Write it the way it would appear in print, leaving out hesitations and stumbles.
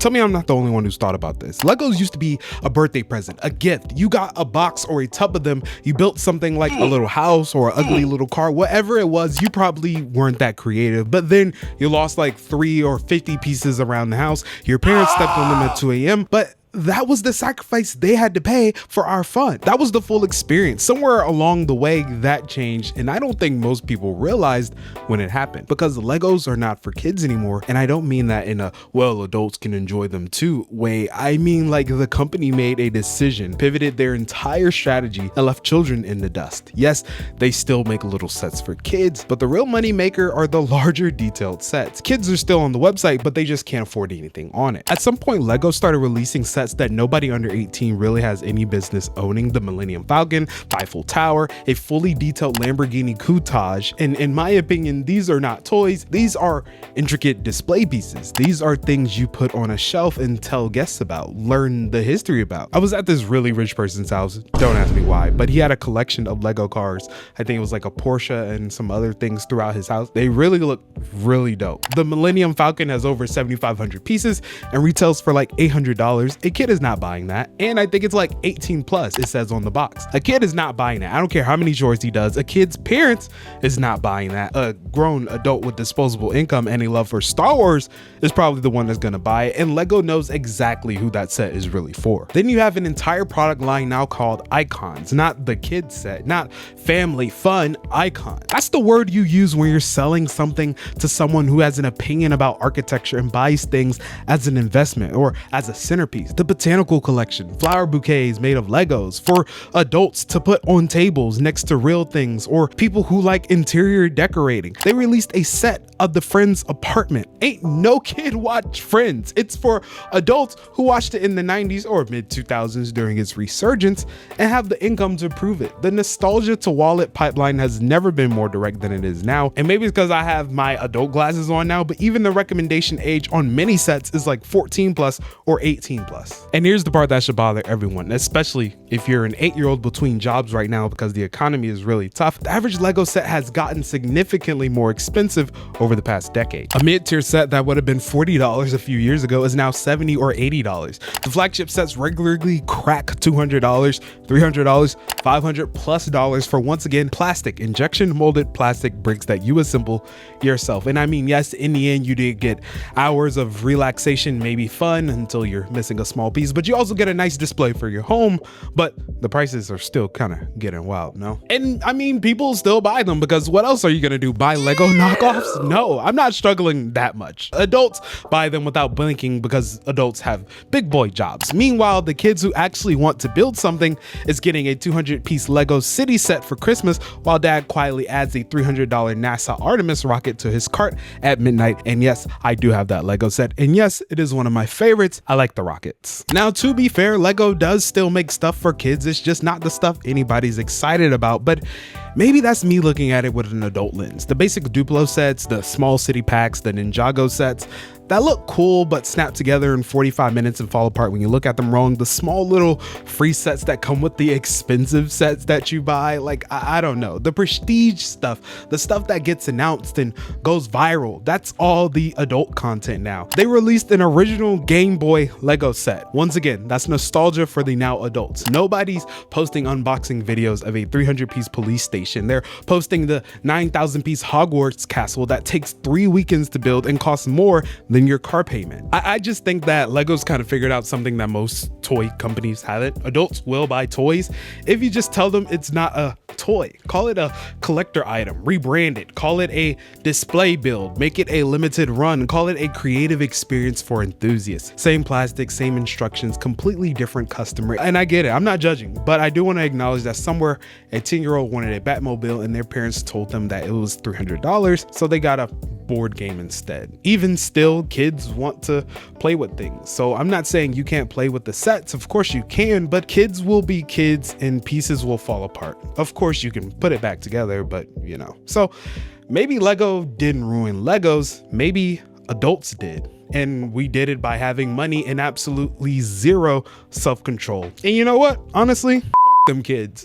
Tell me I'm not the only one who's thought about this. Legos used to be a birthday present, a gift. You got a box or a tub of them, you built something like a little house or an ugly little car, whatever it was. You probably weren't that creative, but then you lost like 3 or 50 pieces around the house. Your parents stepped on them at 2 a.m., but that was the sacrifice they had to pay for our fun. That was the full experience. Somewhere along the way that changed, and I don't think most people realized when it happened, because Legos are not for kids anymore. And I don't mean that in a, well, adults can enjoy them too way. I mean like the company made a decision, pivoted their entire strategy, and left children in the dust. Yes, they still make little sets for kids, but the real money maker are the larger detailed sets. Kids are still on the website, but they just can't afford anything on it. At some point, Lego started releasing sets that nobody under 18 really has any business owning: the Millennium Falcon, Eiffel Tower, a fully detailed Lamborghini Coutage. And in my opinion, these are not toys. These are intricate display pieces. These are things you put on a shelf and tell guests about, learn the history about. I was at this really rich person's house, don't ask me why, but he had a collection of Lego cars. I think it was like a Porsche and some other things throughout his house. They really look really dope. The Millennium Falcon has over 7,500 pieces and retails for like $800. A kid is not buying that, and I think it's like 18 plus, it says on the box. A kid is not buying that. I don't care how many chores he does. A kid's parents is not buying that. A grown adult with disposable income and a love for Star Wars is probably the one that's gonna buy it, and Lego knows exactly who that set is really for. Then you have an entire product line now called icons, not the kid set, not family fun, icon. That's the word you use when you're selling something to someone who has an opinion about architecture and buys things as an investment or as a centerpiece. The botanical collection, flower bouquets made of Legos for adults to put on tables next to real things, or people who like interior decorating. They released a set of the Friends apartment. Ain't no kid watch Friends. It's for adults who watched it in the 90s or mid 2000s during its resurgence and have the income to prove it. The nostalgia to wallet pipeline has never been more direct than it is now. And maybe it's because I have my adult glasses on now, but even the recommendation age on many sets is like 14 plus or 18 plus. And here's the part that should bother everyone, especially if you're an 8-year-old between jobs right now because the economy is really tough. The average Lego set has gotten significantly more expensive over the past decade. A mid-tier set that would have been $40 a few years ago is now $70 or $80. The flagship sets regularly crack $200, $300, $500 plus dollars for, once again, plastic, injection molded plastic bricks that you assemble yourself. And I mean, yes, in the end, you did get hours of relaxation, maybe fun until you're missing a small piece, but you also get a nice display for your home. But the prices are still kind of getting wild, no? And I mean, people still buy them because what else are you gonna do? Buy Lego knockoffs? No, I'm not struggling that much. Adults buy them without blinking because adults have big boy jobs. Meanwhile, the kids who actually want to build something is getting a 200-piece Lego city set for Christmas, while dad quietly adds a $300 NASA Artemis rocket to his cart at midnight. And yes, I do have that Lego set, and yes, it is one of my favorites. I like the rockets. Now, to be fair, Lego does still make stuff for kids. It's just not the stuff anybody's excited about, but maybe that's me looking at it with an adult lens. The basic Duplo sets, the small city packs, the Ninjago sets, that look cool but snap together in 45 minutes and fall apart when you look at them wrong. The small little free sets that come with the expensive sets that you buy, like, I don't know. The prestige stuff, the stuff that gets announced and goes viral, that's all the adult content now. They released an original Game Boy Lego set. Once again, that's nostalgia for the now adults. Nobody's posting unboxing videos of a 300-piece police station. They're posting the 9,000-piece Hogwarts castle that takes 3 weekends to build and costs more than your car payment. I just think that Lego's kind of figured out something that most toy companies haven't. Adults will buy toys if you just tell them it's not a toy. Call it a collector item, rebrand it, call it a display build, make it a limited run, call it a creative experience for enthusiasts. Same plastic, same instructions, completely different customer. And I get it, I'm not judging, but I do want to acknowledge that somewhere a 10-year-old wanted a Batmobile and their parents told them that it was $300, so they got a board game instead. Even still, kids want to play with things. So I'm not saying you can't play with the sets. Of course you can, but kids will be kids and pieces will fall apart. Of course you can put it back together, but you know. So maybe Lego didn't ruin Legos, maybe adults did. And we did it by having money and absolutely zero self-control. And you know what? Honestly, f them kids.